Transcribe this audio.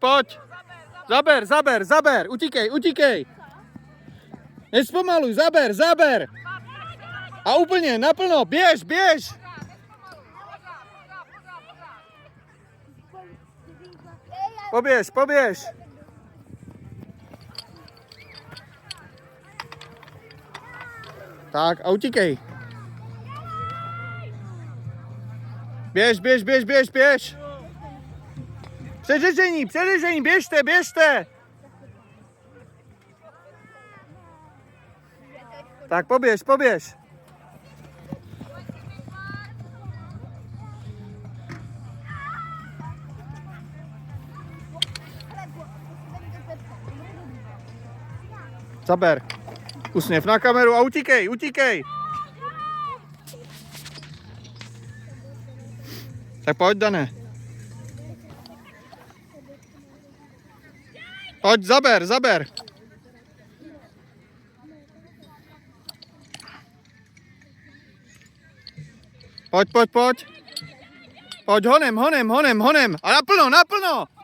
Pojď. Zaber. Utíkej. Nespomaluj, zaber. A úplně, naplno, běž. Poběž. Tak a utíkej. Běž. Předřežení, běžte. Tak poběž. Zaber. Usměv na kameru a utíkej. Tak pojď, Dané. Pojď, zaber. Pojď. Pojď honem. A naplno.